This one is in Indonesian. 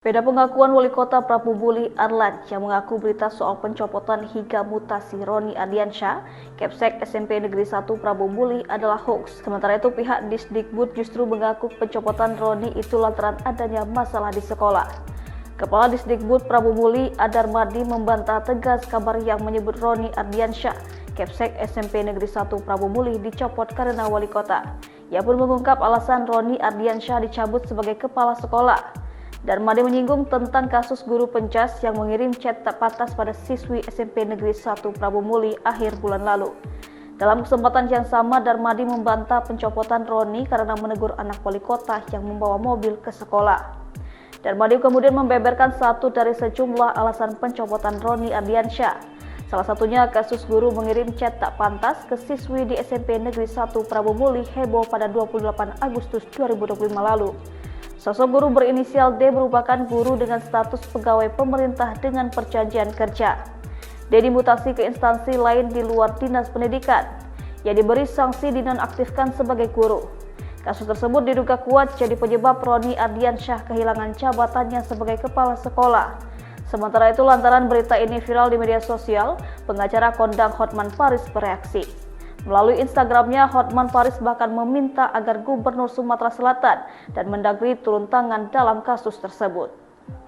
Beda pengakuan Wali Kota Prabu Muli Arlan yang mengaku berita soal pencopotan hingga mutasi Roni Ardiansyah, Kepsek SMP Negeri 1 Prabu Muli adalah hoax. Sementara itu pihak Disdikbud justru mengaku pencopotan Roni itu lantaran adanya masalah di sekolah. Kepala Disdikbud Prabu Muli Adarmadi membantah tegas kabar yang menyebut Roni Ardiansyah, Kepsek SMP Negeri 1 Prabu Muli dicopot karena Wali Kota. Ia pun mengungkap alasan Roni Ardiansyah dicabut sebagai kepala sekolah. Darmadi menyinggung tentang kasus guru pencas yang mengirim chat tak pantas pada siswi SMP Negeri 1 Prabu Muli akhir bulan lalu. Dalam kesempatan yang sama, Darmadi membantah pencopotan Roni karena menegur anak wali kota yang membawa mobil ke sekolah. Darmadi kemudian membeberkan satu dari sejumlah alasan pencopotan Roni Ardiansyah. Salah satunya kasus guru mengirim chat tak pantas ke siswi di SMP Negeri 1 Prabu Muli heboh pada 28 Agustus 2025 lalu. Sosok guru berinisial D merupakan guru dengan status pegawai pemerintah dengan perjanjian kerja. D dimutasi ke instansi lain di luar dinas pendidikan. Ia diberi sanksi dinonaktifkan sebagai guru. Kasus tersebut diduga kuat jadi penyebab Roni Ardiansyah kehilangan jabatannya sebagai kepala sekolah. Sementara itu lantaran berita ini viral di media sosial, pengacara kondang Hotman Paris bereaksi. Melalui Instagramnya, Hotman Paris bahkan meminta agar Gubernur Sumatera Selatan dan Mendagri turun tangan dalam kasus tersebut.